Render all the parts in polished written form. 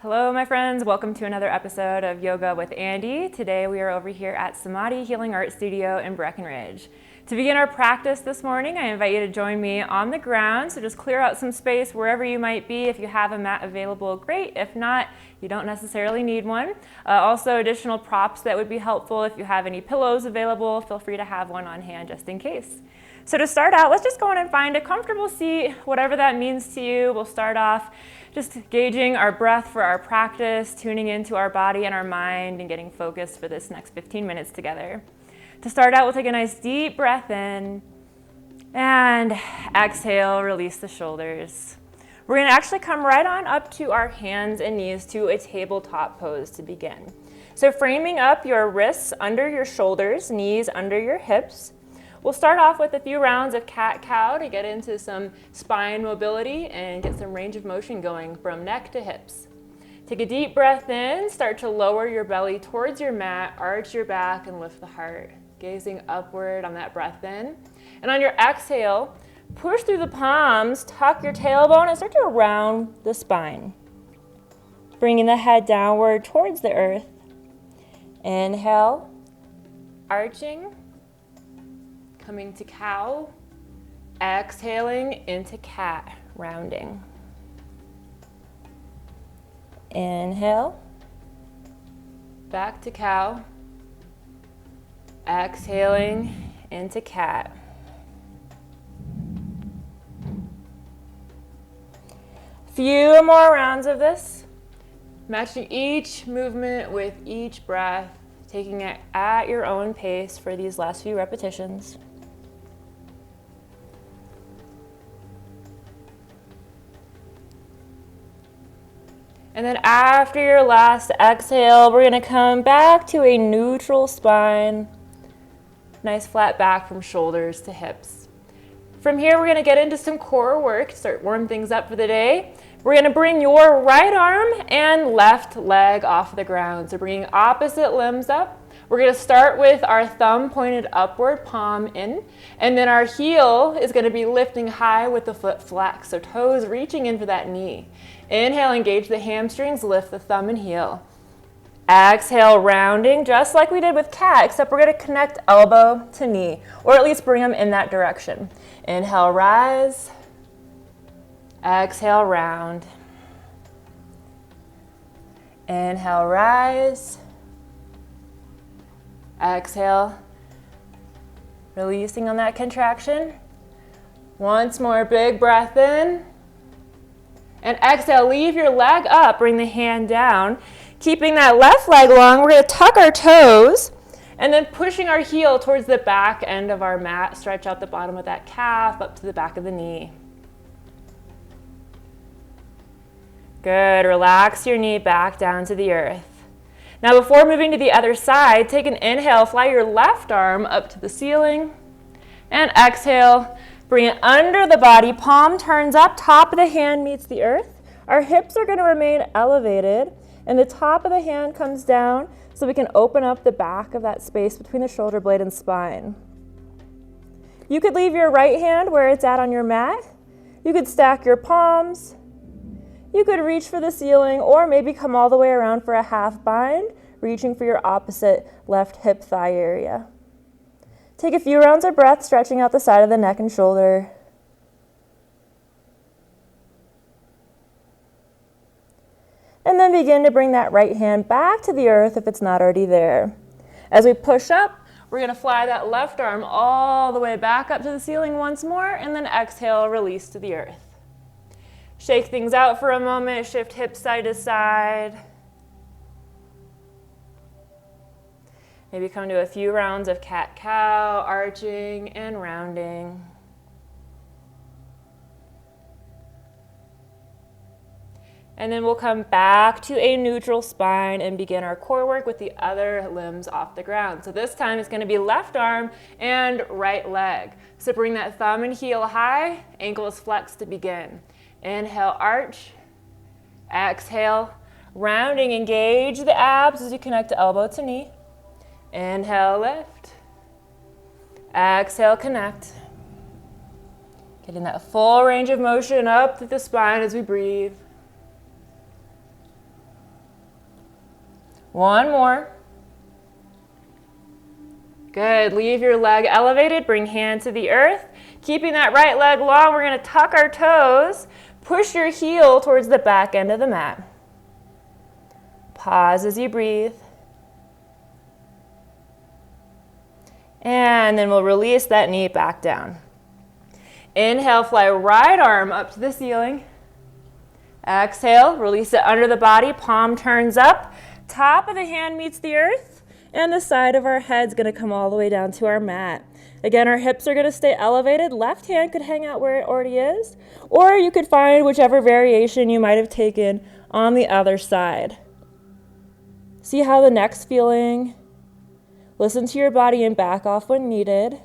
Hello, my friends. Welcome to another episode of Yoga with Andi. Today we are over here at Samadhi Healing Arts Studio in Breckenridge. To begin our practice this morning, I invite you to join me on the ground. So just clear out some space wherever you might be. If you have a mat available, great. If not, you don't necessarily need one. Also, additional props that would be helpful. If you have any pillows available, feel free to have one on hand just in case. So to start out, let's just go in and find a comfortable seat, whatever that means to you. We'll start off just gauging our breath for our practice, tuning into our body and our mind, and getting focused for this next 15 minutes together. To start out, we'll take a nice deep breath in, and exhale, release the shoulders. We're gonna actually come right on up to our hands and knees to a tabletop pose to begin. So framing up your wrists under your shoulders, knees under your hips. We'll start off with a few rounds of cat-cow to get into some spine mobility and get some range of motion going from neck to hips. Take a deep breath in, start to lower your belly towards your mat, arch your back and lift the heart, gazing upward on that breath in. And on your exhale, push through the palms, tuck your tailbone and start to round the spine. Bringing the head downward towards the earth. Inhale, arching. Coming to cow, exhaling into cat, rounding. Inhale, back to cow, exhaling into cat. Few more rounds of this, matching each movement with each breath, taking it at your own pace for these last few repetitions. And then after your last exhale, we're gonna come back to a neutral spine. Nice flat back from shoulders to hips. From here, we're gonna get into some core work, start warm things up for the day. We're gonna bring your right arm and left leg off the ground. So bringing opposite limbs up. We're gonna start with our thumb pointed upward, palm in, and then our heel is gonna be lifting high with the foot flex, so toes reaching in for that knee. Inhale, engage the hamstrings, lift the thumb and heel. Exhale, rounding, just like we did with cat, except we're gonna connect elbow to knee, or at least bring them in that direction. Inhale, rise. Exhale, round. Inhale, rise. Exhale, releasing on that contraction. Once more, big breath in. And exhale, leave your leg up, bring the hand down. Keeping that left leg long, we're gonna tuck our toes and then pushing our heel towards the back end of our mat. Stretch out the bottom of that calf up to the back of the knee. Good, relax your knee back down to the earth. Now before moving to the other side, take an inhale, fly your left arm up to the ceiling. And exhale, bring it under the body, palm turns up, top of the hand meets the earth. Our hips are gonna remain elevated and the top of the hand comes down so we can open up the back of that space between the shoulder blade and spine. You could leave your right hand where it's at on your mat. You could stack your palms. You could reach for the ceiling or maybe come all the way around for a half bind, reaching for your opposite left hip thigh area. Take a few rounds of breath, stretching out the side of the neck and shoulder. And then begin to bring that right hand back to the earth if it's not already there. As we push up, we're gonna fly that left arm all the way back up to the ceiling once more, and then exhale, release to the earth. Shake things out for a moment, shift hips side to side. Maybe come to a few rounds of cat-cow, arching and rounding. And then we'll come back to a neutral spine and begin our core work with the other limbs off the ground. So this time it's gonna be left arm and right leg. So bring that thumb and heel high, ankles flexed to begin. Inhale, arch. Exhale, rounding, engage the abs as you connect elbow to knee. Inhale, lift. Exhale, connect. Getting that full range of motion up through the spine as we breathe. One more. Good. Leave your leg elevated. Bring hand to the earth. Keeping that right leg long, we're going to tuck our toes. Push your heel towards the back end of the mat. Pause as you breathe. And then we'll release that knee back down. Inhale, fly right arm up to the ceiling. Exhale, release it under the body, palm turns up, top of the hand meets the earth, and the side of our head's gonna come all the way down to our mat. Again, our hips are gonna stay elevated. Left hand could hang out where it already is, or you could find whichever variation you might have taken on the other side. See how the neck's feeling. Listen to your body and back off when needed,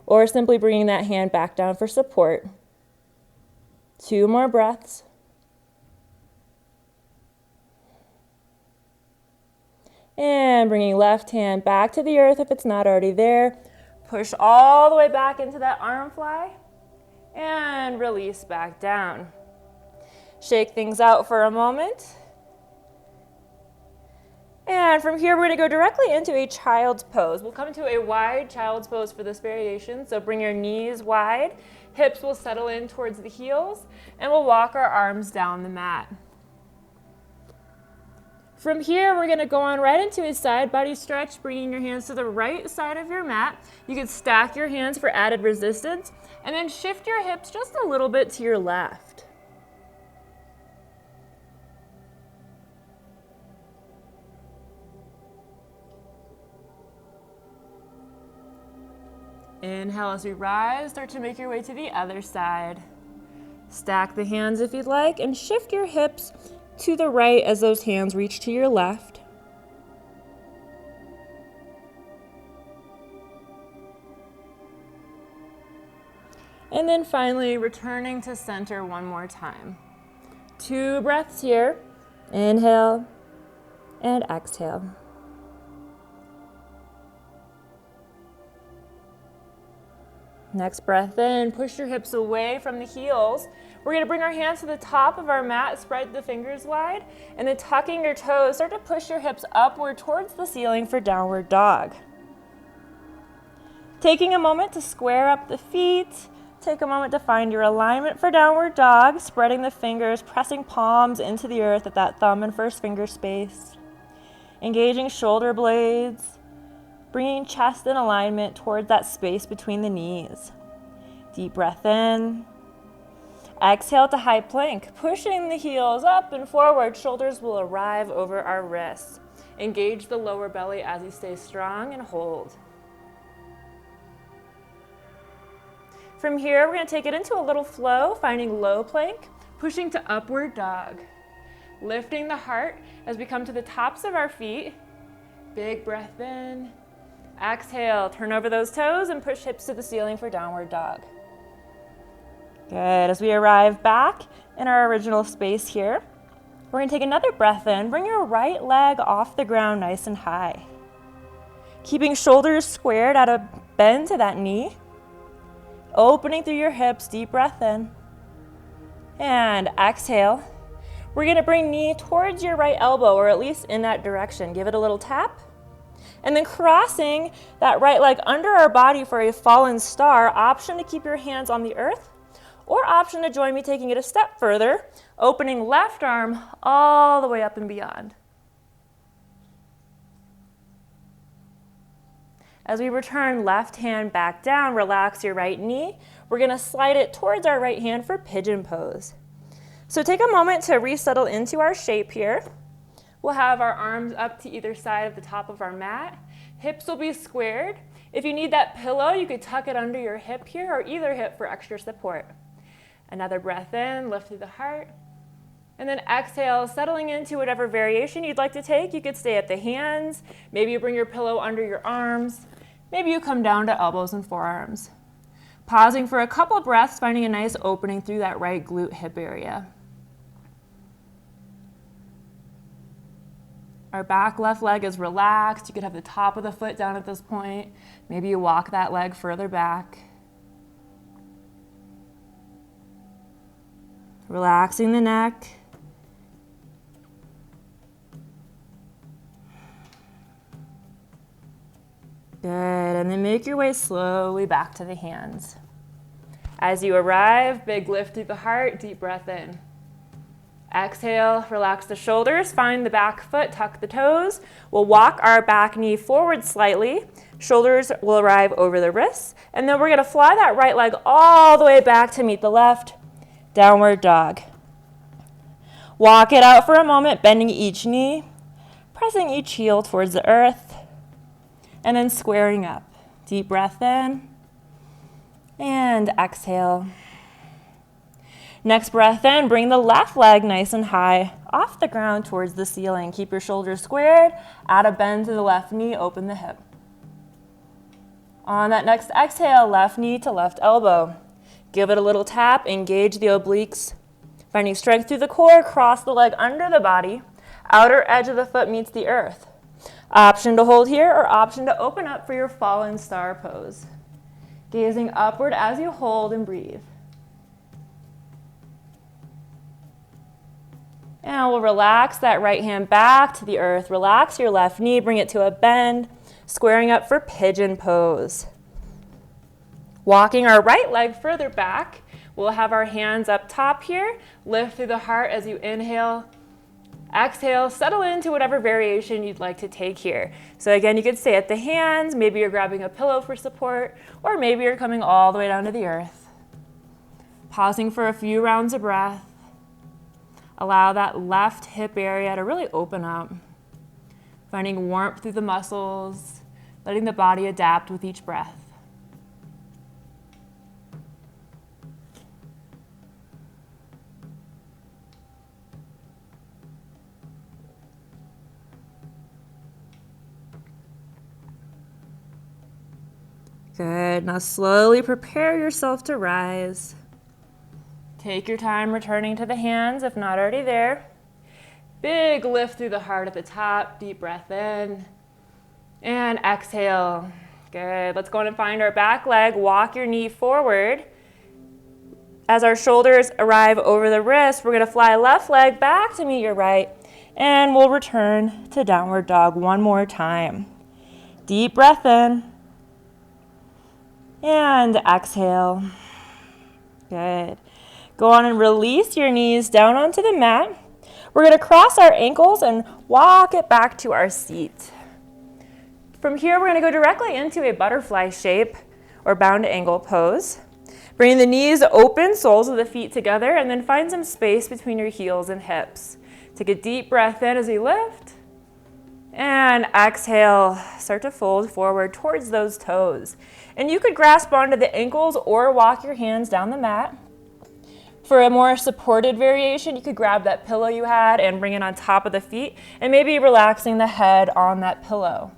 or simply bringing that hand back down for support. 2 more breaths. And bringing left hand back to the earth if it's not already there. Push all the way back into that arm fly and release back down. Shake things out for a moment. And from here, we're going to go directly into a child's pose. We'll come to a wide child's pose for this variation. So bring your knees wide, hips will settle in towards the heels, and we'll walk our arms down the mat. From here, we're going to go on right into a side body stretch, bringing your hands to the right side of your mat. You can stack your hands for added resistance, and then shift your hips just a little bit to your left. Inhale as we rise, start to make your way to the other side. Stack the hands if you'd like, and shift your hips to the right as those hands reach to your left. And then finally, returning to center one more time. 2 breaths here. Inhale and exhale. Next breath in, push your hips away from the heels. We're going to bring our hands to the top of our mat, spread the fingers wide, and then tucking your toes, start to push your hips upward towards the ceiling for downward dog. Taking a moment to square up the feet, take a moment to find your alignment for downward dog, spreading the fingers, pressing palms into the earth at that thumb and first finger space. Engaging shoulder blades, bringing chest in alignment towards that space between the knees. Deep breath in. Exhale to high plank, pushing the heels up and forward. Shoulders will arrive over our wrists. Engage the lower belly as you stay strong and hold. From here, we're going to take it into a little flow, finding low plank, pushing to upward dog. Lifting the heart as we come to the tops of our feet. Big breath in. Exhale, turn over those toes and push hips to the ceiling for downward dog. Good. As we arrive back in our original space here, we're going to take another breath in. Bring your right leg off the ground nice and high. Keeping shoulders squared at a bend to that knee. Opening through your hips, deep breath in. And exhale. We're going to bring knee towards your right elbow, or at least in that direction. Give it a little tap. And then crossing that right leg under our body for a fallen star. Option to keep your hands on the earth, or option to join me taking it a step further, opening left arm all the way up and beyond. As we return left hand back down, relax your right knee. We're going to slide it towards our right hand for Pigeon Pose. So take a moment to resettle into our shape here. We'll have our arms up to either side of the top of our mat. Hips will be squared. If you need that pillow, you could tuck it under your hip here, or either hip for extra support. Another breath in, lift through the heart. And then exhale, settling into whatever variation you'd like to take. You could stay at the hands. Maybe you bring your pillow under your arms. Maybe you come down to elbows and forearms. Pausing for a couple breaths, finding a nice opening through that right glute hip area. Our back left leg is relaxed. You could have the top of the foot down at this point. Maybe you walk that leg further back. Relaxing the neck. and then make your way slowly back to the hands. As you arrive, big lift through the heart, deep breath in. Exhale, relax the shoulders, find the back foot, tuck the toes. We'll walk our back knee forward slightly. Shoulders will arrive over the wrists, and then we're gonna fly that right leg all the way back to meet the left, downward dog. Walk it out for a moment, bending each knee, pressing each heel towards the earth, and then squaring up. Deep breath in, and exhale. Next breath in, bring the left leg nice and high off the ground towards the ceiling. Keep your shoulders squared, add a bend to the left knee, open the hip. On that next exhale, left knee to left elbow. Give it a little tap, engage the obliques. Finding strength through the core, cross the leg under the body. Outer edge of the foot meets the earth. Option to hold here or option to open up for your fallen star pose. Gazing upward as you hold and breathe. And we'll relax that right hand back to the earth. Relax your left knee, bring it to a bend, squaring up for Pigeon Pose. Walking our right leg further back, we'll have our hands up top here. Lift through the heart as you inhale. Exhale, settle into whatever variation you'd like to take here. So again, you could stay at the hands, maybe you're grabbing a pillow for support, or maybe you're coming all the way down to the earth. Pausing for a few rounds of breath. Allow that left hip area to really open up. Finding warmth through the muscles, letting the body adapt with each breath. Good. Now slowly prepare yourself to rise. Take your time returning to the hands if not already there. Big lift through the heart at the top. Deep breath in. And exhale. Good. Let's go on and find our back leg. Walk your knee forward. As our shoulders arrive over the wrist, we're going to fly left leg back to meet your right. And we'll return to downward dog one more time. Deep breath in. And exhale. Good. Go on and release your knees down onto the mat. We're going to cross our ankles and walk it back to our seat. From here, we're going to go directly into a butterfly shape or bound angle pose. Bring the knees open, soles of the feet together, and then find some space between your heels and hips. Take a deep breath in as you lift. And exhale, start to fold forward towards those toes. And you could grasp onto the ankles or walk your hands down the mat. For a more supported variation, you could grab that pillow you had and bring it on top of the feet and maybe relaxing the head on that pillow.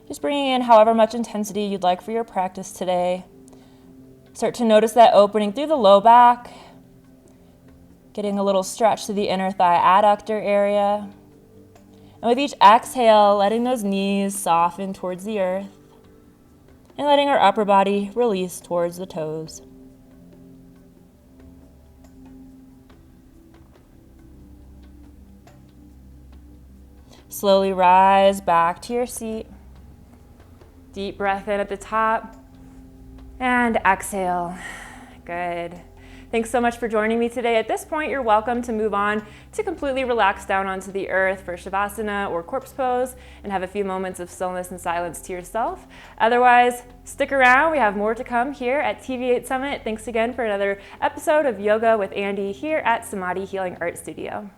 Just bringing in however much intensity you'd like for your practice today. Start to notice that opening through the low back. Getting a little stretch to the inner thigh adductor area. And with each exhale, letting those knees soften towards the earth and letting our upper body release towards the toes. Slowly rise back to your seat. Deep breath in at the top and exhale. Good. Thanks so much for joining me today. At this point, you're welcome to move on to completely relax down onto the earth for Savasana or corpse pose and have a few moments of stillness and silence to yourself. Otherwise, stick around. We have more to come here at TV8 Summit. Thanks again for another episode of Yoga with Andi here at Samadhi Healing Arts Studio.